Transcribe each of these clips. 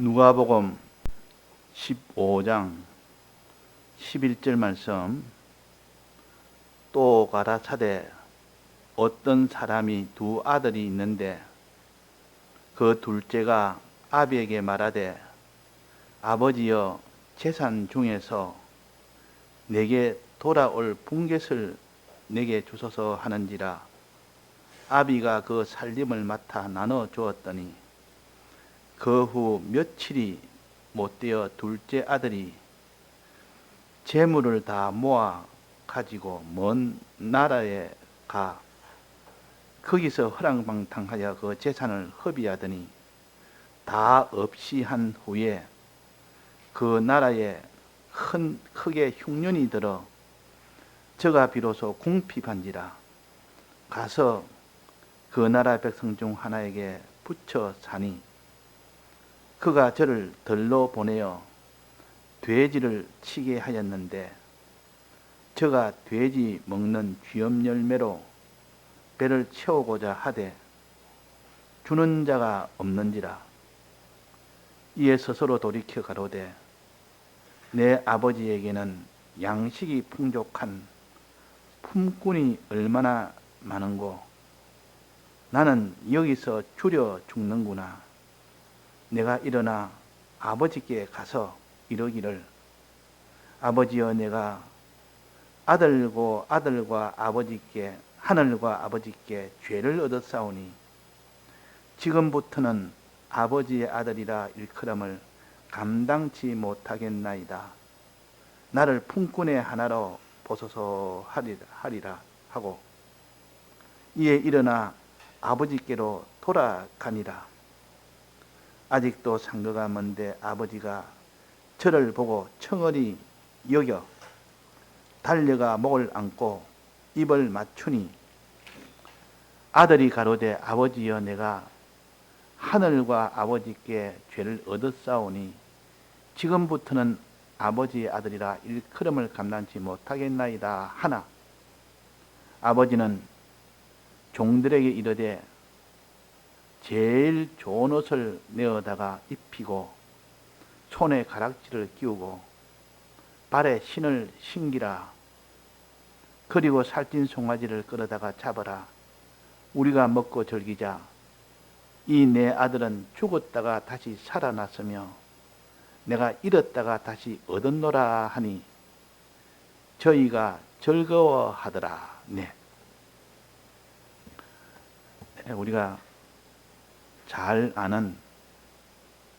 누가복음 15장 11절 말씀. 또 가라사대 어떤 사람이 두 아들이 있는데 그 둘째가 아비에게 말하되 아버지여 재산 중에서 내게 돌아올 분깃을 내게 주소서 하는지라. 아비가 그 살림을 맡아 나눠 주었더니 그 후 며칠이 못되어 둘째 아들이 재물을 다 모아 가지고 먼 나라에 가 거기서 허랑방탕하여 그 재산을 허비하더니 다 없이 한 후에 그 나라에 크게 흉년이 들어 저가 비로소 궁핍한지라. 가서 그 나라 백성 중 하나에게 붙여 사니 그가 저를 들러 보내어 돼지를 치게 하였는데 저가 돼지 먹는 쥐염 열매로 배를 채우고자 하되 주는 자가 없는지라. 이에 스스로 돌이켜 가로되 내 아버지에게는 양식이 풍족한 품꾼이 얼마나 많은고 나는 여기서 줄여 죽는구나. 내가 일어나 아버지께 가서 이르기를 아버지여 내가 하늘과 아버지께 죄를 얻었사오니 지금부터는 아버지의 아들이라 일컬음을 감당치 못하겠나이다. 나를 품꾼의 하나로 보소서 하리라 하고 이에 일어나 아버지께로 돌아가니라. 아직도 상거가 먼데 아버지가 저를 보고 청얼히 여겨 달려가 목을 안고 입을 맞추니 아들이 가로되 아버지여 내가 하늘과 아버지께 죄를 얻었사오니 지금부터는 아버지의 아들이라 일컬음을 감당치 못하겠나이다 하나 아버지는 종들에게 이르되 제일 좋은 옷을 내어다가 입히고 손에 가락지를 끼우고 발에 신을 신기라. 그리고 살찐 송아지를 끌어다가 잡아라. 우리가 먹고 즐기자. 이 내 아들은 죽었다가 다시 살아났으며 내가 잃었다가 다시 얻었노라 하니 저희가 즐거워하더라. 네. 우리가 잘 아는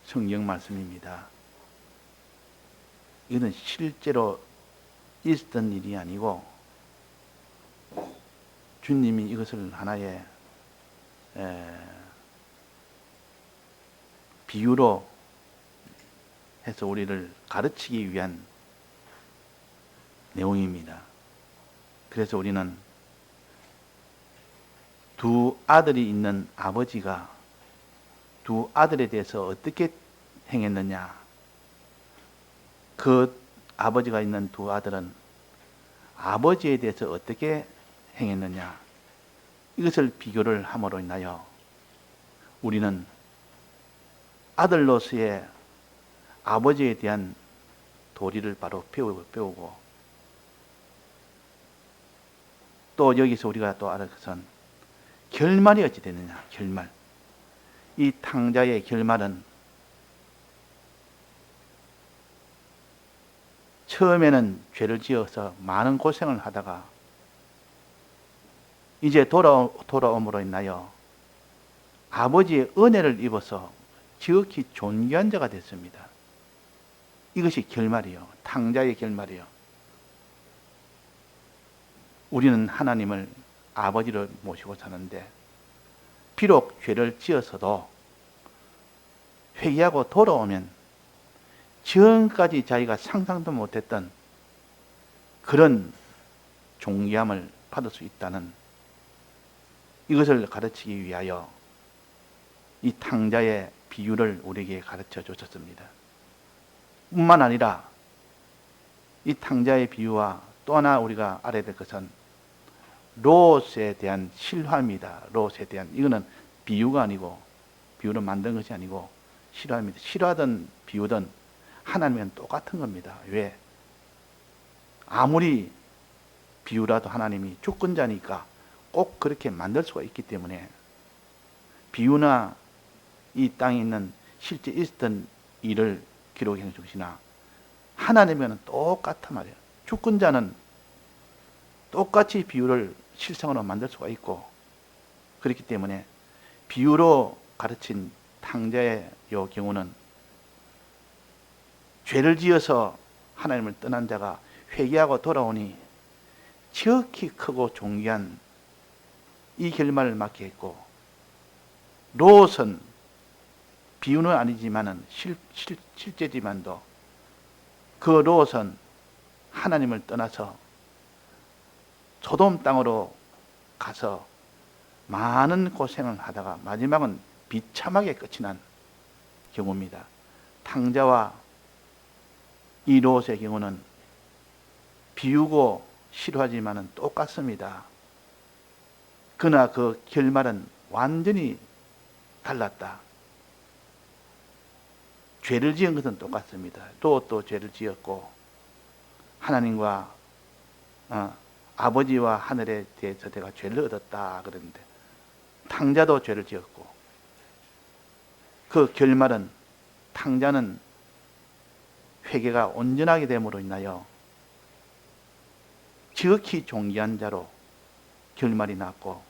성경 말씀입니다. 이것은 실제로 있었던 일이 아니고 주님이 이것을 하나의 비유로 해서 우리를 가르치기 위한 내용입니다. 그래서 우리는 두 아들이 있는 아버지가 두 아들에 대해서 어떻게 행했느냐, 그 아버지가 있는 두 아들은 아버지에 대해서 어떻게 행했느냐, 이것을 비교를 함으로 인하여 우리는 아들로서의 아버지에 대한 도리를 바로 배우고 또 여기서 우리가 또 알을 것은 결말이 어찌 되느냐. 결말, 이 탕자의 결말은 처음에는 죄를 지어서 많은 고생을 하다가 이제 돌아옴으로 인하여 아버지의 은혜를 입어서 지극히 존귀한 자가 됐습니다. 이것이 결말이요. 탕자의 결말이요. 우리는 하나님을 아버지를 모시고 사는데 비록 죄를 지어서도 회개하고 돌아오면 지금까지 자기가 상상도 못했던 그런 존귀함을 받을 수 있다는 이것을 가르치기 위하여 이 탕자의 비유를 우리에게 가르쳐 주셨습니다. 뿐만 아니라 이 탕자의 비유와 또 하나 우리가 알아야 될 것은 롯에 대한 실화입니다. 롯에 대한, 이거는 비유가 아니고, 비유를 만든 것이 아니고 싫어합니다. 싫어하든 비우든 하나님은 똑같은 겁니다. 왜? 아무리 비유라도 하나님이 주권자니까 꼭 그렇게 만들 수가 있기 때문에 비유나 이 땅에 있는 실제 있었던 일을 기록해 주시나 하나님은 똑같단 말이에요. 주권자는 똑같이 비유를 실생활로 만들 수가 있고 그렇기 때문에 비유로 가르친 탕자의 요 경우는 죄를 지어서 하나님을 떠난 자가 회개하고 돌아오니 지극히 크고 존귀한 이 결말을 맞게 했고 롯은 비유는 아니지만은 실제지만도 그 롯은 하나님을 떠나서 소돔 땅으로 가서 많은 고생을 하다가 마지막은 비참하게 끝이 난 경우입니다. 탕자와 이 롯의 경우는 비우고 싫어하지만은 똑같습니다. 그러나 그 결말은 완전히 달랐다. 죄를 지은 것은 똑같습니다. 또 죄를 지었고 하나님과 아버지와 하늘에 대해서 내가 죄를 얻었다 그랬는데 탕자도 죄를 지었고 그 결말은 탕자는 회개가 온전하게 됨으로 인하여 지극히 존귀한 자로 결말이 났고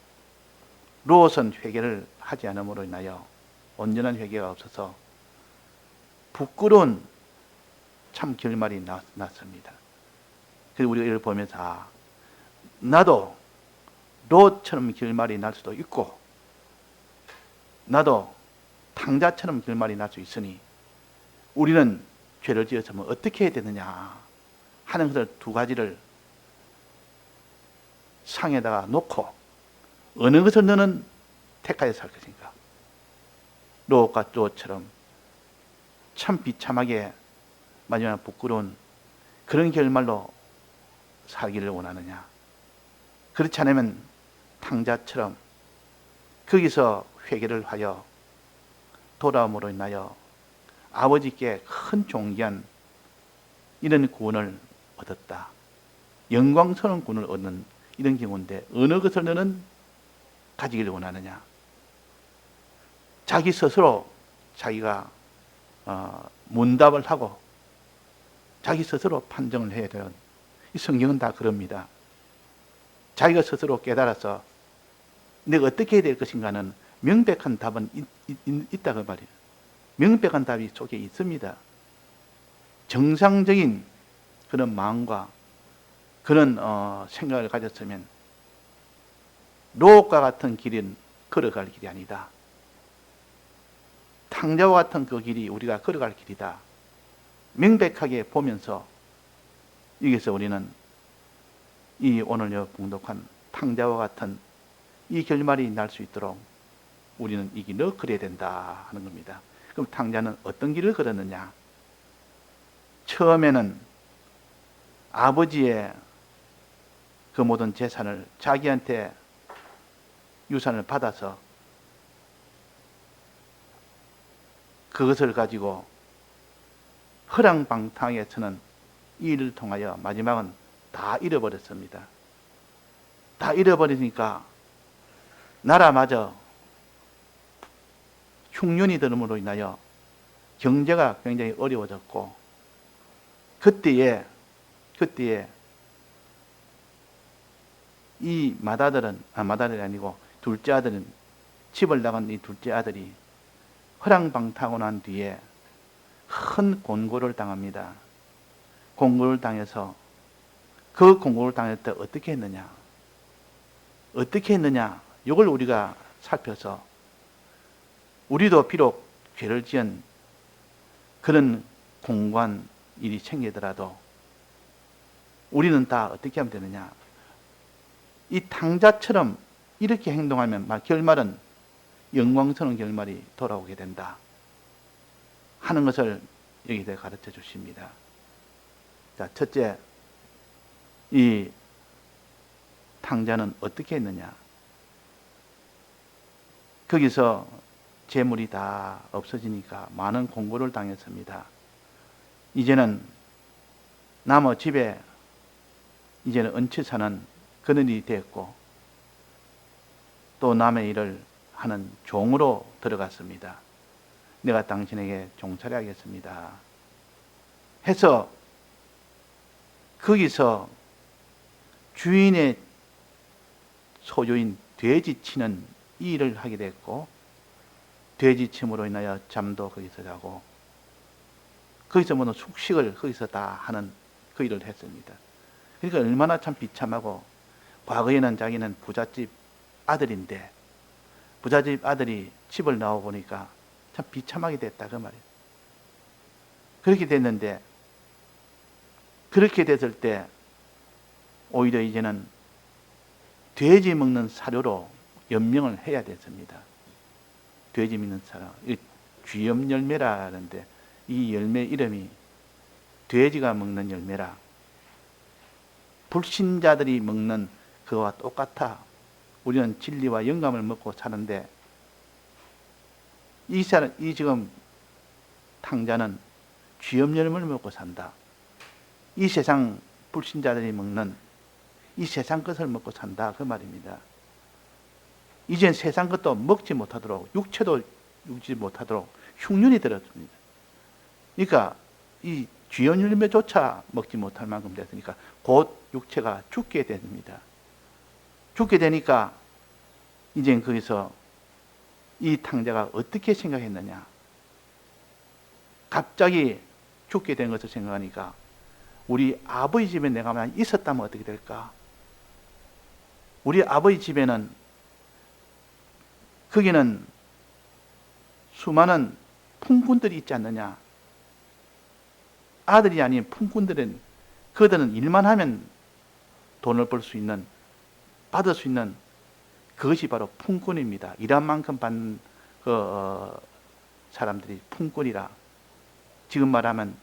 롯은 회개를 하지 않음으로 인하여 온전한 회개가 없어서 부끄러운 참 결말이 났습니다. 그래서 우리가 이걸 보면서 나도 롯처럼 결말이 날 수도 있고 나도 탕자처럼 결말이 날 수 있으니 우리는 죄를 지었으면 어떻게 해야 되느냐 하는 것을 두 가지를 상에다가 놓고 어느 것을 너는 택하여 살 것인가. 롯과 롯처럼 참 비참하게 마지막 부끄러운 그런 결말로 살기를 원하느냐. 그렇지 않으면 탕자처럼 거기서 회개를 하여 돌아옴으로 인하여 아버지께 큰 존귀한 이런 구원을 얻었다. 영광스러운 구원을 얻는 이런 경우인데 어느 것을 너는 가지기를 원하느냐. 자기 스스로 자기가 문답을 하고 자기 스스로 판정을 해야 돼요. 이 성경은 다 그럽니다. 자기가 스스로 깨달아서 내가 어떻게 해야 될 것인가는 명백한 답은 있다고 말이에요. 명백한 답이 속에 있습니다. 정상적인 그런 마음과 그런 생각을 가졌으면 롯과 같은 길은 걸어갈 길이 아니다. 탕자와 같은 그 길이 우리가 걸어갈 길이다. 명백하게 보면서 여기서 우리는 이 오늘 봉독한 탕자와 같은 이 결말이 날 수 있도록 우리는 이 길을 걸어야 된다 하는 겁니다. 그럼 탕자는 어떤 길을 걸었느냐? 처음에는 아버지의 그 모든 재산을 자기한테 유산을 받아서 그것을 가지고 허랑방탕하게 서는 이 일을 통하여 마지막은 다 잃어버렸습니다. 다 잃어버리니까 나라마저 흉년이 들음으로 인하여 경제가 굉장히 어려워졌고 그때에 이 마다들이 아니고 둘째 아들은 집을 나간 이 둘째 아들이 허랑방탕하고 난 뒤에 큰 곤고를 당합니다. 곤고를 당해서 그 곤고를 당할 때 어떻게 했느냐? 이걸 우리가 살펴서 우리도 비록 죄를 지은 그런 공고한 일이 생기더라도 우리는 다 어떻게 하면 되느냐? 이 탕자처럼 이렇게 행동하면 결말은 영광스러운 결말이 돌아오게 된다 하는 것을 여기서 가르쳐 주십니다. 자, 첫째, 이 탕자는 어떻게 했느냐? 거기서 재물이 다 없어지니까 많은 공고를 당했습니다. 이제는 남의 집에 이제는 얹혀 사는 그런 일이 됐고 또 남의 일을 하는 종으로 들어갔습니다. 내가 당신에게 종살이 하겠습니다 해서 거기서 주인의 소유인 돼지 치는 이 일을 하게 됐고 돼지 침으로 인하여 잠도 거기서 자고 거기서 모든 숙식을 거기서 다 하는 그 일을 했습니다. 그러니까 얼마나 참 비참하고 과거에는 자기는 부잣집 아들인데 부잣집 아들이 집을 나와 보니까 참 비참하게 됐다 그 말이에요. 그렇게 됐는데 그렇게 됐을 때 오히려 이제는 돼지 먹는 사료로 연명을 해야 됐습니다. 돼지 먹는 사료, 쥐염 열매라는데 이 열매 이름이 돼지가 먹는 열매라. 불신자들이 먹는 그거와 똑같아. 우리는 진리와 영감을 먹고 사는데 이 지금 탕자는 쥐염 열매를 먹고 산다. 이 세상 불신자들이 먹는 이 세상 것을 먹고 산다 그 말입니다. 이젠 세상 것도 먹지 못하도록 육체도 육지 못하도록 흉년이 들었습니다. 그러니까 이 쥐염 열매조차 먹지 못할 만큼 됐으니까 곧 육체가 죽게 됩니다. 죽게 되니까 이젠 거기서 이 탕자가 어떻게 생각했느냐. 갑자기 죽게 된 것을 생각하니까 우리 아버지 집에 내가 만약 있었다면 어떻게 될까? 우리 아버지 집에는 거기는 수많은 품꾼들이 있지 않느냐. 아들이 아닌 품꾼들은 그들은 일만 하면 돈을 벌 수 있는 받을 수 있는 그것이 바로 품꾼입니다. 일한 만큼 받는 사람들이 품꾼이라. 지금 말하면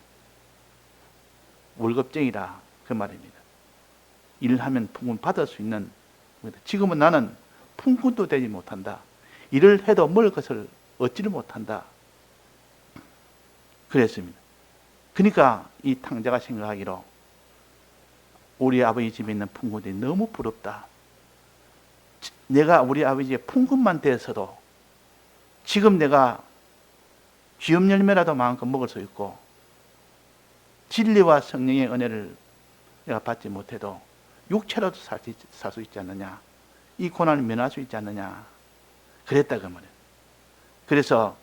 월급쟁이라 그 말입니다. 일하면 품꾼 받을 수 있는. 지금은 나는 품꾼도 되지 못한다. 일을 해도 먹을 것을 얻지를 못한다. 그랬습니다. 그러니까 이 탕자가 생각하기로 우리 아버지 집에 있는 품꾼들이 너무 부럽다. 내가 우리 아버지의 품꾼만 되어서도 지금 내가 쥐염 열매라도 마음껏 먹을 수 있고 진리와 성령의 은혜를 내가 받지 못해도 육체라도 살 수 있지 않느냐. 이 고난을 면할 수 있지 않느냐. 그랬다 그 말이에요. 그래서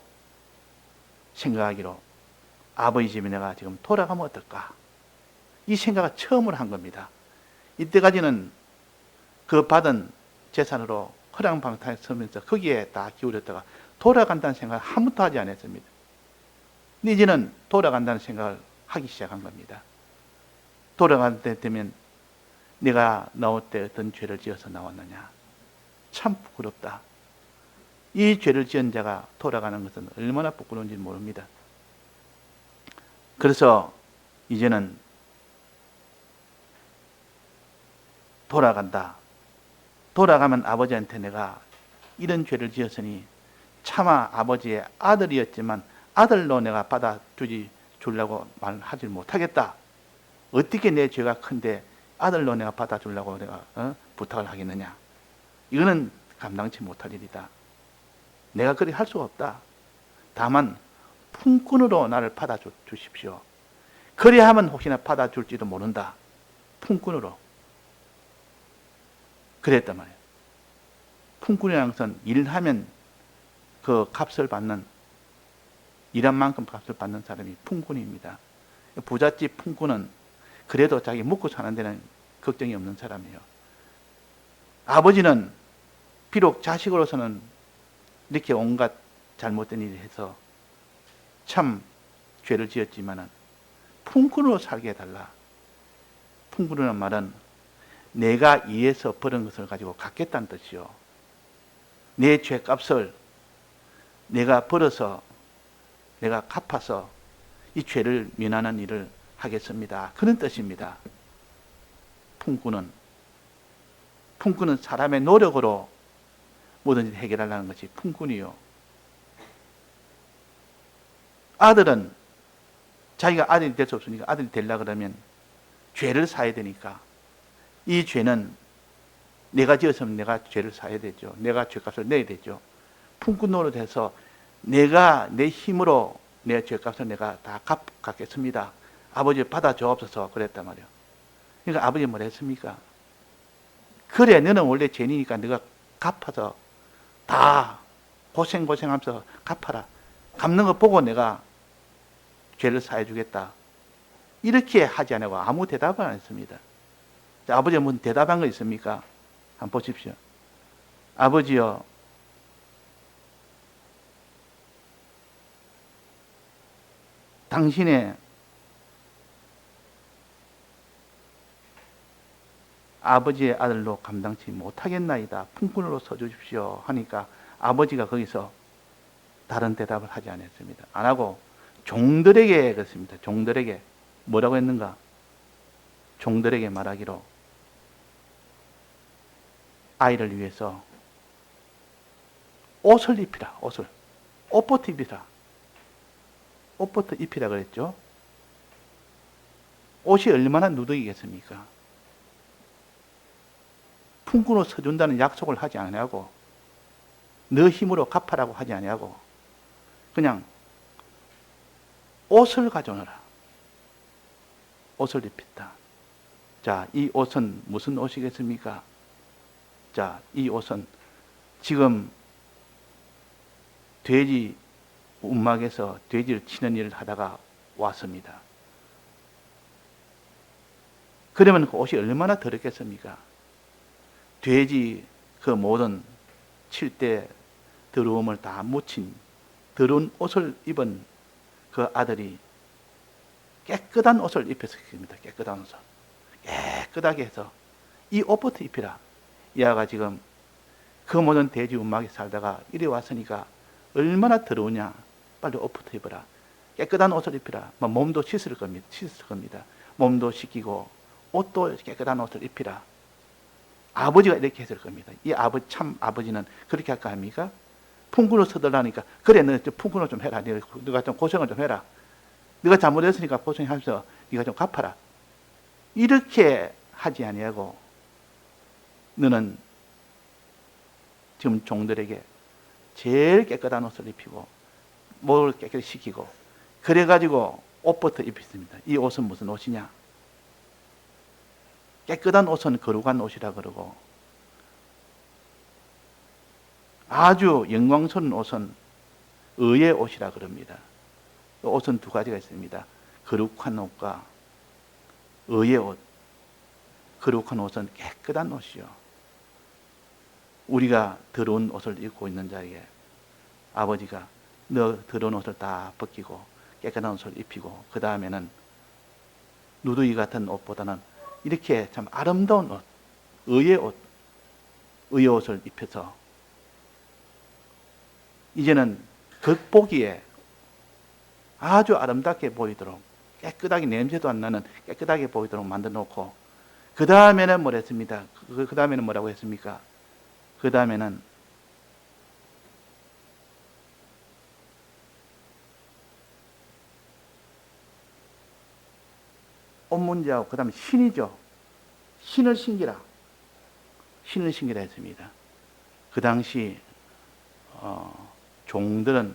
생각하기로 아버지 집에 내가 지금 돌아가면 어떨까. 이 생각을 처음으로 한 겁니다. 이때까지는 그 받은 재산으로 허랑방탕에 서면서 거기에 다 기울였다가 돌아간다는 생각을 한 번도 하지 않았습니다. 근데 이제는 돌아간다는 생각을 하기 시작한 겁니다. 돌아갈 때 되면 내가 나올 때 어떤 죄를 지어서 나왔느냐. 참 부끄럽다. 이 죄를 지은 자가 돌아가는 것은 얼마나 부끄러운지 모릅니다. 그래서 이제는 돌아간다. 돌아가면 아버지한테 내가 이런 죄를 지었으니 차마 아버지의 아들이었지만 아들로 내가 주려고 말하지 못하겠다. 어떻게 내 죄가 큰데 아들로 내가 받아주려고 내가 부탁을 하겠느냐. 이거는 감당치 못할 일이다. 내가 그리 할 수가 없다. 다만 품꾼으로 나를 받아주십시오. 그리하면 혹시나 받아줄지도 모른다. 품꾼으로. 그랬단 말이에요. 품꾼이라는 것은 일하면 그 값을 받는, 일한 만큼 값을 받는 사람이 품꾼입니다. 부잣집 품꾼은 그래도 자기 먹고 사는 데는 걱정이 없는 사람이에요. 아버지는 비록 자식으로서는 이렇게 온갖 잘못된 일을 해서 참 죄를 지었지만은 품꾼으로 살게 해달라. 품꾼이라는 말은 내가 이에서 벌은 것을 가지고 갚겠다는 뜻이요. 내 죄값을 내가 벌어서 내가 갚아서 이 죄를 면하는 일을 하겠습니다. 그런 뜻입니다. 품꾼은 사람의 노력으로 뭐든지 해결하려는 것이 품꾼이요. 아들은 자기가 아들이 될 수 없으니까 아들이 되려고 그러면 죄를 사야 되니까 이 죄는 내가 지었으면 내가 죄를 사야 되죠. 내가 죄값을 내야 되죠. 품꾼으로 돼서 내가 내 힘으로 내 죄값을 내가 다 갚겠습니다. 아버지 받아 주옵소서 그랬단 말이에요. 그러니까 아버지 뭘 했습니까? 그래 너는 원래 죄니까 네가 갚아서 다 고생하면서 갚아라. 갚는 거 보고 내가 죄를 사해 주겠다. 이렇게 하지 않고 아무 대답을 안 했습니다. 자, 아버지가 무슨 대답한 거 있습니까? 한번 보십시오. 아버지요, 당신의 아버지의 아들로 감당치 못하겠나이다. 품꾼으로 서주십시오. 하니까 아버지가 거기서 다른 대답을 하지 않았습니다. 안 하고 종들에게 그랬습니다. 종들에게 뭐라고 했는가? 종들에게 말하기로 아이를 위해서 옷을 입히라. 옷부터 입히라. 옷부터 입히라 그랬죠. 옷이 얼마나 누더기겠습니까? 품꾼으로 서준다는 약속을 하지 아니하고 너 힘으로 갚아라고 하지 아니하고 그냥 옷을 가져오너라. 옷을 입혔다. 자, 이 옷은 무슨 옷이겠습니까? 자, 이 옷은 지금 돼지 움막에서 돼지를 치는 일을 하다가 왔습니다. 그러면 그 옷이 얼마나 더럽겠습니까? 돼지 그 모든 칠 때 더러움을 다 묻힌 더러운 옷을 입은 그 아들이 깨끗한 옷을 입혀서 입습니다. 깨끗한 옷을. 깨끗하게 해서 이 옷부터 입히라. 이 아가 지금 그 모든 돼지 움막에 살다가 이리 왔으니까 얼마나 더러우냐. 빨리 옷부터 입어라. 깨끗한 옷을 입히라. 몸도 씻을 겁니다. 몸도 씻기고 옷도 깨끗한 옷을 입히라. 아버지가 이렇게 했을 겁니다. 이 참 아버지는 그렇게 할까 합니까? 품꾼으로 서달라니까 그래 너 품꾼으로 좀 해라. 네가 좀 고생을 좀 해라. 네가 잘못했으니까 고생하면서 네가 좀 갚아라. 이렇게 하지 아니하고 너는 지금 종들에게 제일 깨끗한 옷을 입히고 목을 깨끗이 씻기고 그래가지고 옷부터 입혔습니다. 이 옷은 무슨 옷이냐? 깨끗한 옷은 거룩한 옷이라 그러고 아주 영광스러운 옷은 의의 옷이라 그럽니다. 옷은 두 가지가 있습니다. 거룩한 옷과 의의 옷. 거룩한 옷은 깨끗한 옷이요. 우리가 더러운 옷을 입고 있는 자에게 아버지가 너 더러운 옷을 다 벗기고 깨끗한 옷을 입히고 그 다음에는 누더기 같은 옷보다는 이렇게 참 아름다운 옷, 의의 옷을 입혀서 이제는 겉보기에 아주 아름답게 보이도록 깨끗하게 냄새도 안 나는 깨끗하게 보이도록 만들어 놓고 그 다음에는 뭘 했습니다. 그 다음에는 뭐라고 했습니까? 그 다음에는 옷 문제하고 그 다음에 신이죠. 신을 신기라 했습니다. 그 당시 종들은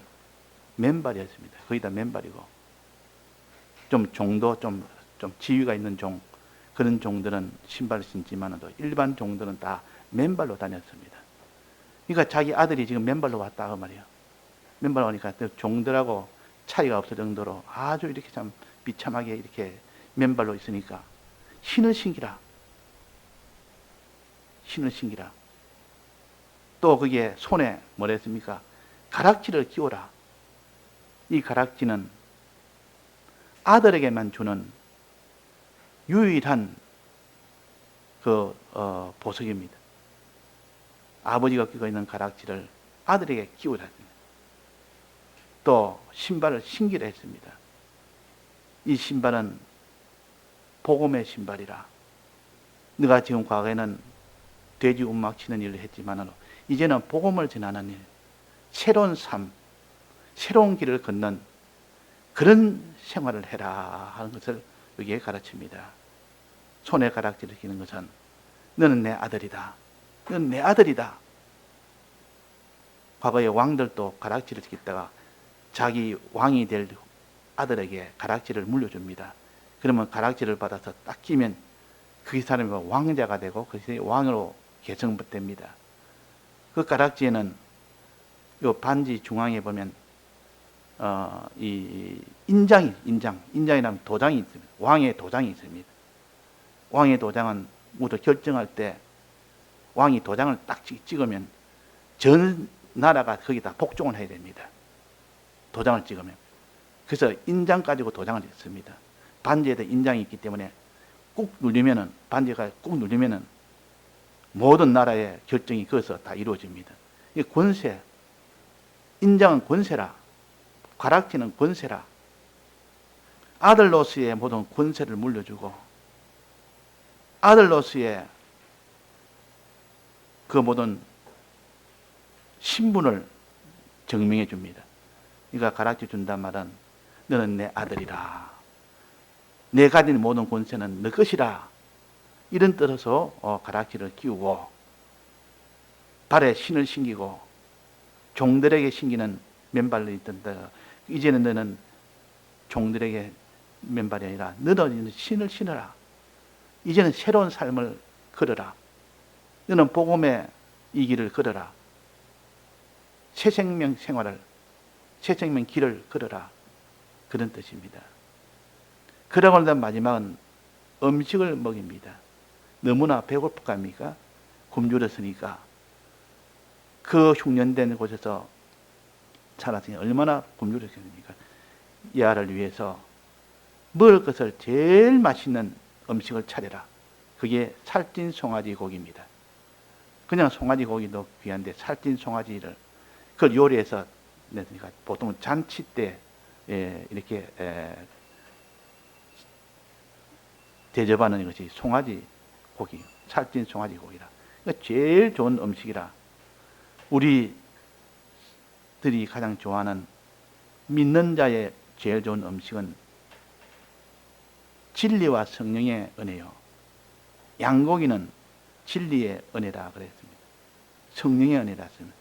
맨발이었습니다. 거의 다 맨발이고 좀 종도 좀 지위가 있는 종 그런 종들은 신발을 신지만도 일반 종들은 다 맨발로 다녔습니다. 그러니까 자기 아들이 지금 맨발로 왔다 그 말이에요. 맨발로 오니까 종들하고 차이가 없을 정도로 아주 이렇게 참 비참하게 이렇게 맨발로 있으니까 신을 신기라. 또 그게 손에 뭐라 했습니까? 가락지를 끼워라. 이 가락지는 아들에게만 주는 유일한 보석입니다. 아버지가 끼고 있는 가락지를 아들에게 끼우라. 또 신발을 신기라 했습니다. 이 신발은 복음의 신발이라. 네가 지금 과거에는 돼지 움막 치는 일을 했지만 이제는 복음을 전하는 일, 새로운 삶, 새로운 길을 걷는 그런 생활을 해라 하는 것을 여기에 가르칩니다. 손에 가락지를 끼는 것은 너는 내 아들이다. 너는 내 아들이다. 과거의 왕들도 가락지를 끼다가 자기 왕이 될 아들에게 가락지를 물려줍니다. 그러면 가락지를 받아서 딱 끼면 그 사람이 왕자가 되고 그 사람이 왕으로 계승됩니다. 그 가락지에는 요 반지 중앙에 보면 이 인장이라면 도장이 있습니다. 왕의 도장이 있습니다. 왕의 도장은 모두 결정할 때 왕이 도장을 딱 찍으면 전 나라가 거기다 복종을 해야 됩니다. 도장을 찍으면. 그래서 인장 가지고 도장을 찍습니다. 반지에도 인장이 있기 때문에 꾹 누르면은, 반지가 꾹 누르면은 모든 나라의 결정이 거기서 다 이루어집니다. 이 권세, 인장은 권세라, 가락지는 권세라. 아들로서의 모든 권세를 물려주고, 아들로서의 그 모든 신분을 증명해 줍니다. 그러니까 가락지 준단 말은 너는 내 아들이라. 내 가진 모든 권세는 너 것이라. 이런 뜻으로 가락지를 끼우고 발에 신을 신기고 종들에게 신기는 맨발로 있던데 이제는 너는 종들에게 맨발이 아니라 너는 신을 신어라. 이제는 새로운 삶을 걸어라. 너는 복음의 이 길을 걸어라. 새 생명 생활을, 새 생명 길을 걸어라. 그런 뜻입니다. 그러고 난 마지막은 음식을 먹입니다. 너무나 배고플 거 아닙니까? 굶주렸으니까. 그 흉년된 곳에서 살았으니 얼마나 굶주렸겠습니까? 이 아를 위해서 먹을 것을 제일 맛있는 음식을 차려라. 그게 살찐 송아지 고기입니다. 그냥 송아지 고기도 귀한데 살찐 송아지를 그걸 요리해서 냈으니까 보통 잔치 때 이렇게 대접하는 것이 송아지 고기, 살찐 송아지 고기라. 그러니까 제일 좋은 음식이라. 우리들이 가장 좋아하는 믿는 자의 제일 좋은 음식은 진리와 성령의 은혜요. 양고기는 진리의 은혜라 그랬습니다. 성령의 은혜라 했습니다.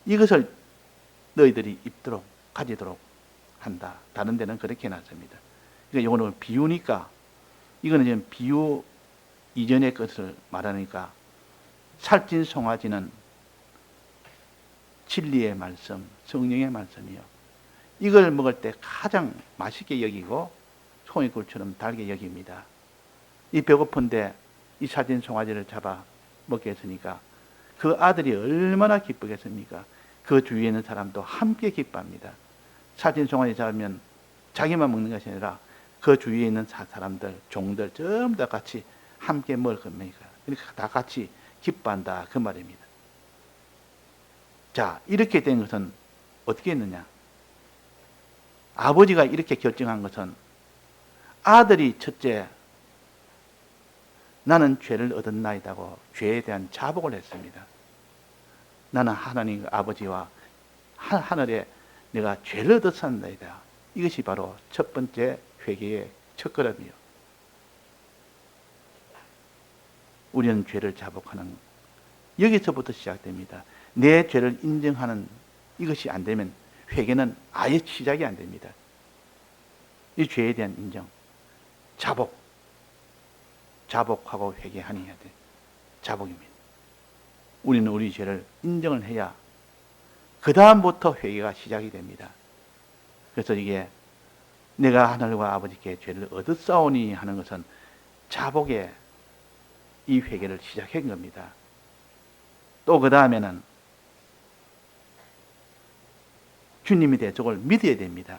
이것을 너희들이 입도록 가지도록 한다. 다른 데는 그렇게 해놨습니다. 그러니까 이거는 비유니까 이거는 지금 비유 이전의 것을 말하니까 살찐 송아지는 진리의 말씀, 성령의 말씀이요. 이걸 먹을 때 가장 맛있게 여기고 송이굴처럼 달게 여깁니다. 이 배고픈데 이 살찐 송아지를 잡아 먹게 했으니까 그 아들이 얼마나 기쁘겠습니까? 그 주위에 있는 사람도 함께 기뻐합니다. 살찐 송아지 잡으면 자기만 먹는 것이 아니라 그 주위에 있는 사람들, 종들 전부 다 같이 함께 먹을 겁니다. 그러니까 다 같이 기뻐한다 그 말입니다. 자, 이렇게 된 것은 어떻게 했느냐? 아버지가 이렇게 결정한 것은 아들이 첫째 나는 죄를 얻었나이다고 죄에 대한 자복을 했습니다. 나는 하나님 아버지와 하늘에 내가 죄를 얻었나이다. 이것이 바로 첫 번째 회개의 첫걸음이요. 우리는 죄를 자복하는 여기서부터 시작됩니다. 내 죄를 인정하는 이것이 안 되면 회개는 아예 시작이 안 됩니다. 이 죄에 대한 인정, 자복하고 회개하니 해야 돼. 자복입니다. 우리는 우리 죄를 인정을 해야 그 다음부터 회개가 시작이 됩니다. 그래서 이게 내가 하늘과 아버지께 죄를 얻었사오니 하는 것은 자복의 이 회개를 시작한 겁니다. 또 그 다음에는 주님의 대속을 믿어야 됩니다.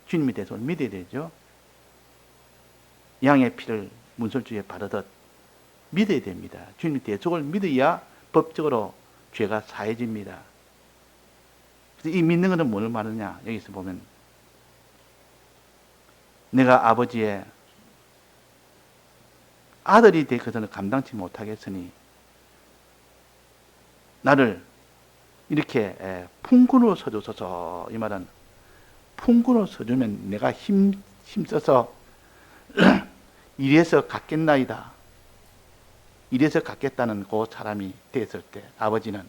주님의 대속을 믿어야 되죠. 양의 피를 문설주에 바르듯 믿어야 됩니다. 주님의 대속을 믿어야 법적으로 죄가 사해집니다. 이 믿는 것은 뭘 말하느냐? 여기서 보면 내가 아버지의 아들이 될 것을 감당치 못하겠으니 나를 이렇게 품꾼으로 서주소서. 이 말은 풍군으로 서주면 내가 힘써서 이래서 갚겠나이다. 이래서 갚겠다는 그 사람이 됐을 때 아버지는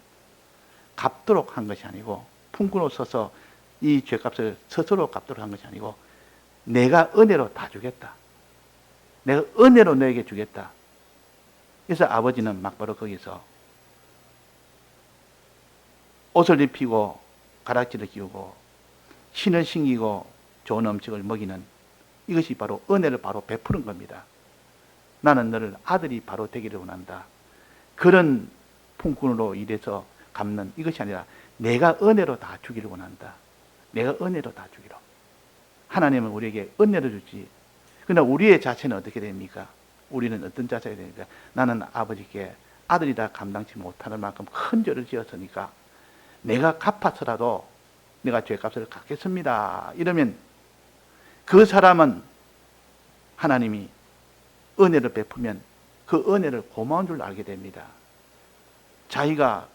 갚도록 한 것이 아니고 풍군으로 서서 이 죄값을 스스로 갚도록 한 것이 아니고 내가 은혜로 다 주겠다. 내가 은혜로 너에게 주겠다. 그래서 아버지는 막바로 거기서 옷을 입히고 가락지를 끼우고 신을 신기고 좋은 음식을 먹이는 이것이 바로 은혜를 바로 베푸는 겁니다. 나는 너를 아들이 바로 되기를 원한다. 그런 품꾼으로 일해서 갚는 이것이 아니라 내가 은혜로 다 주기를 원한다. 내가 은혜로 다 주기로. 하나님은 우리에게 은혜를 주지. 그러나 우리의 자체는 어떻게 됩니까? 우리는 어떤 자세가 됩니까? 나는 아버지께 아들이라 감당치 못하는 만큼 큰 죄를 지었으니까 내가 갚아서라도 내가 죄값을 갚겠습니다. 이러면 그 사람은 하나님이 은혜를 베푸면 그 은혜를 고마운 줄 알게 됩니다. 자기가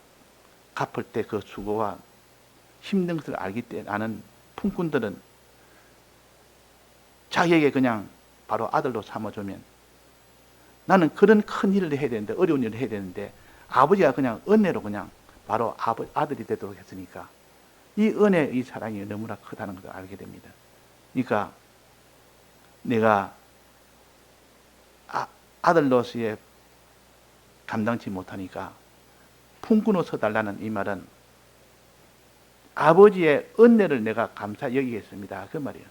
갚을 때 그 수고와 힘든 것을 알기 때문에 아는 품꾼들은 자기에게 그냥 바로 아들로 삼아주면 나는 그런 큰 일을 해야 되는데 어려운 일을 해야 되는데 아버지가 그냥 은혜로 그냥 바로 아들이 되도록 했으니까 이 은혜, 이 사랑이 너무나 크다는 것을 알게 됩니다. 그러니까 내가 아들로서의 감당치 못하니까 품꾼으로 서달라는 이 말은 아버지의 은혜를 내가 감사 여기겠습니다. 그 말이에요.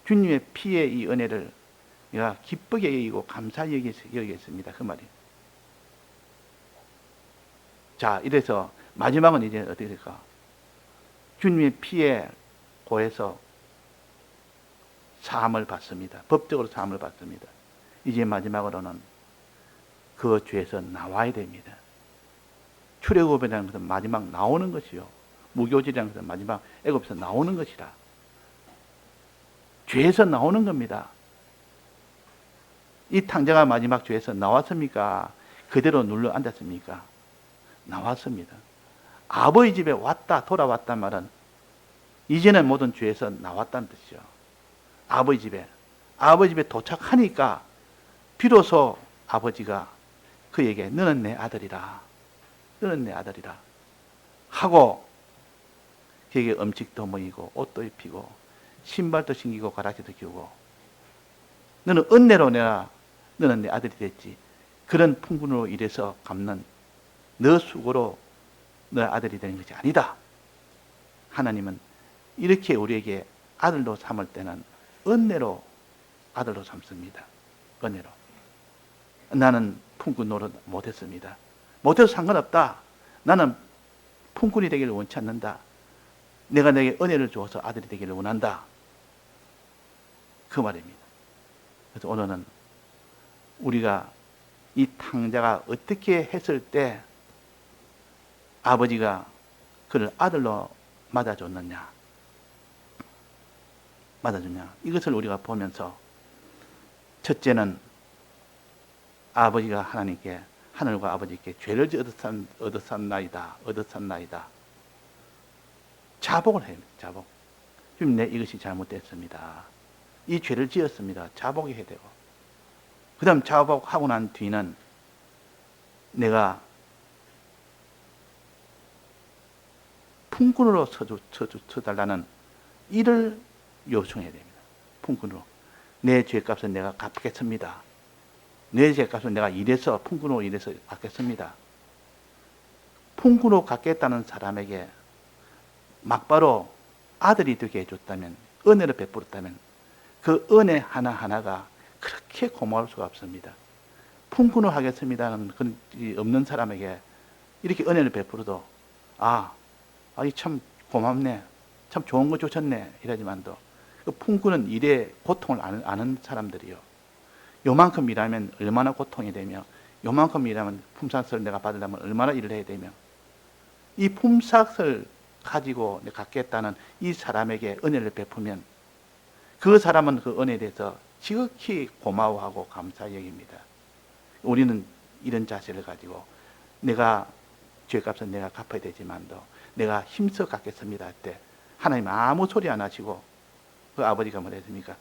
주님의 피의 이 은혜를 내가 기쁘게 여기고 감사 여기겠습니다. 그 말이에요. 자, 이래서 마지막은 이제 어떻게 될까? 주님의 피에 고해서 사함을 받습니다. 법적으로 사함을 받습니다. 이제 마지막으로는 그 죄에서 나와야 됩니다. 출애굽이라는 것은 마지막 나오는 것이요. 무교절이라는 것은 마지막 애굽에서 나오는 것이다. 죄에서 나오는 겁니다. 이 탕자가 마지막 죄에서 나왔습니까? 그대로 눌러 앉았습니까? 나왔습니다. 아버지 집에 왔다 돌아왔단 말은 이제는 모든 죄에서 나왔다는 뜻이죠. 아버지 집에 도착하니까 비로소 아버지가 그에게 너는 내 아들이라, 너는 내 아들이라 하고 그에게 음식도 먹이고 옷도 입히고 신발도 신기고 가락지도 끼우고 너는 은혜로 너는 내 아들이 됐지. 그런 풍군으로 일해서 갚는 너 수고로 너 아들이 되는 것이 아니다. 하나님은 이렇게 우리에게 아들로 삼을 때는 은혜로 아들로 삼습니다. 은혜로. 나는 품꾼 노릇 못했습니다. 못해도 상관없다. 나는 품꾼이 되기를 원치 않는다. 내가 내게 은혜를 주어서 아들이 되기를 원한다. 그 말입니다. 그래서 오늘은 우리가 이 탕자가 어떻게 했을 때 아버지가 그를 아들로 맞아줬느냐, 이것을 우리가 보면서 첫째는 아버지가 하나님께, 하늘과 아버지께 죄를 얻었었나이다. 자복을 해야 됩니다. 자복. 지금 내 이것이 잘못됐습니다. 이 죄를 지었습니다. 자복해야 되고. 그 다음 자복하고 난 뒤는 내가 품꾼으로 서달라는 일을 요청해야 됩니다. 품꾼으로. 내 죄값은 내가 갚겠습니다. 내 죄값은 내가 일해서, 품꾼으로 일해서 갚겠습니다. 품꾼으로 갚겠다는 사람에게 막바로 아들이 되게 해줬다면, 은혜를 베풀었다면 그 은혜 하나하나가 그렇게 고마울 수가 없습니다. 품꾼으로 하겠습니다는 그런 없는 사람에게 이렇게 은혜를 베풀어도 이 참 고맙네, 참 좋은 거 주셨네 이러지만도 그 품꾼은 일의 고통을 아는 사람들이요. 요만큼 일하면 얼마나 고통이 되며 요만큼 일하면 품삯을 내가 받으려면 얼마나 일을 해야 되며 이 품삯을 가지고 갖겠다는 이 사람에게 은혜를 베푸면 그 사람은 그 은혜에 대해서 지극히 고마워하고 감사 여깁니다. 우리는 이런 자세를 가지고 내가 죄값은 내가 갚아야 되지만도 내가 힘써 갚겠습니다 할 때 하나님 아무 소리 안 하시고 그 아버지가 뭐랬습니까?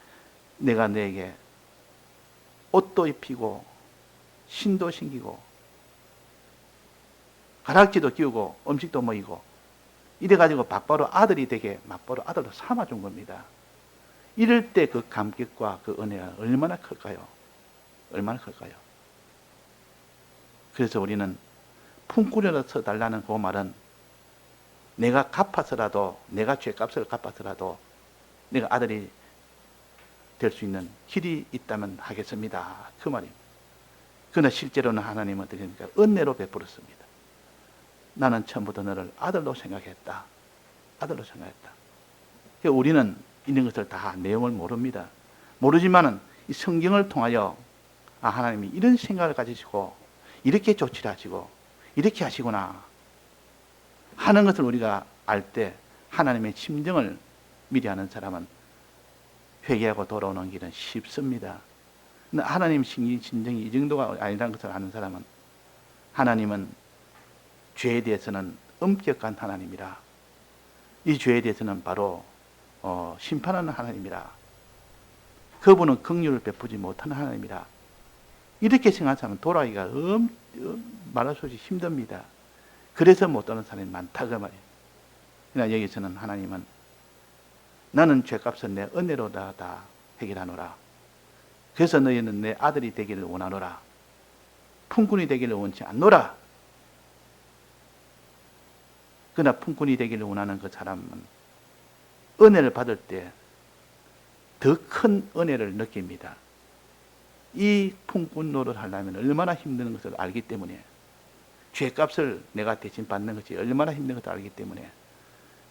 내가 너에게 옷도 입히고 신도 신기고 가락지도 끼우고 음식도 먹이고 이래가지고 막바로 아들이 되게 막바로 아들로 삼아준 겁니다. 이럴 때 그 감격과 그 은혜가 얼마나 클까요? 얼마나 클까요? 그래서 우리는 품꾸려서 달라는 그 말은 내가 갚아서라도, 내가 죄값을 갚아서라도 내가 아들이 될 수 있는 길이 있다면 하겠습니다. 그 말입니다. 그러나 실제로는 하나님은 어떻게 합니까? 은혜로 베풀었습니다. 나는 처음부터 너를 아들로 생각했다. 아들로 생각했다. 그러니까 우리는 이런 것을 다 내용을 모릅니다. 모르지만은 이 성경을 통하여 하나님이 이런 생각을 가지시고 이렇게 조치를 하시고 이렇게 하시구나 하는 것을 우리가 알 때 하나님의 심정을 미리 아는 사람은 회개하고 돌아오는 길은 쉽습니다. 하나님 심정이 이 정도가 아니라는 것을 아는 사람은 하나님은 죄에 대해서는 엄격한 하나님이라, 이 죄에 대해서는 바로 심판하는 하나님이라, 그분은 긍휼을 베푸지 못하는 하나님이라, 이렇게 생각하는 사람은 돌아가기가 말할 수 없이 힘듭니다. 그래서 못 오는 사람이 많다 그 말이에요. 그러나 여기서는 하나님은 나는 죄값을 내 은혜로 다 해결하노라. 그래서 너희는 내 아들이 되기를 원하노라. 품꾼이 되기를 원치 않노라. 그러나 품꾼이 되기를 원하는 그 사람은 은혜를 받을 때 더 큰 은혜를 느낍니다. 이 품꾼 노릇을 하려면 얼마나 힘든 것을 알기 때문에, 죄값을 내가 대신 받는 것이 얼마나 힘든 것을 알기 때문에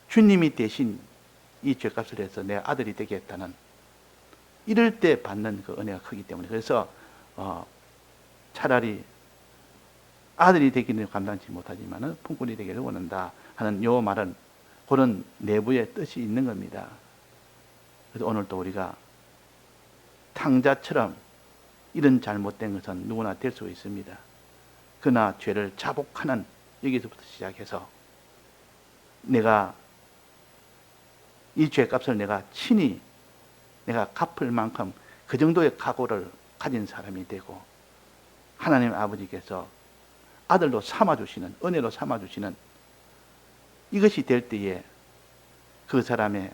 주님이 대신 이 죄값을 해서 내 아들이 되겠다는, 이럴 때 받는 그 은혜가 크기 때문에, 그래서 차라리 아들이 되기는 감당치 못하지만 품꾼이 되기를 원한다 하는 요 말은 그런 내부의 뜻이 있는 겁니다. 그래서 오늘도 우리가 탕자처럼 이런 잘못된 것은 누구나 될 수 있습니다. 그러나 죄를 자복하는, 여기서부터 시작해서 내가 이 죄값을 내가 친히 내가 갚을 만큼 그 정도의 각오를 가진 사람이 되고, 하나님 아버지께서 아들로 삼아주시는, 은혜로 삼아주시는 이것이 될 때에 그 사람의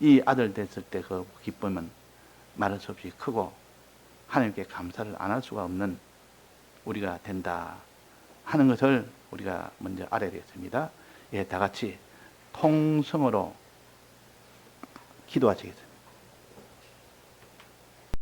이 아들 됐을 때 그 기쁨은 말할 수 없이 크고 하나님께 감사를 안 할 수가 없는 우리가 된다 하는 것을 우리가 먼저 알아야 되겠습니다. 예, 다 같이 통성으로 기도하시겠습니다.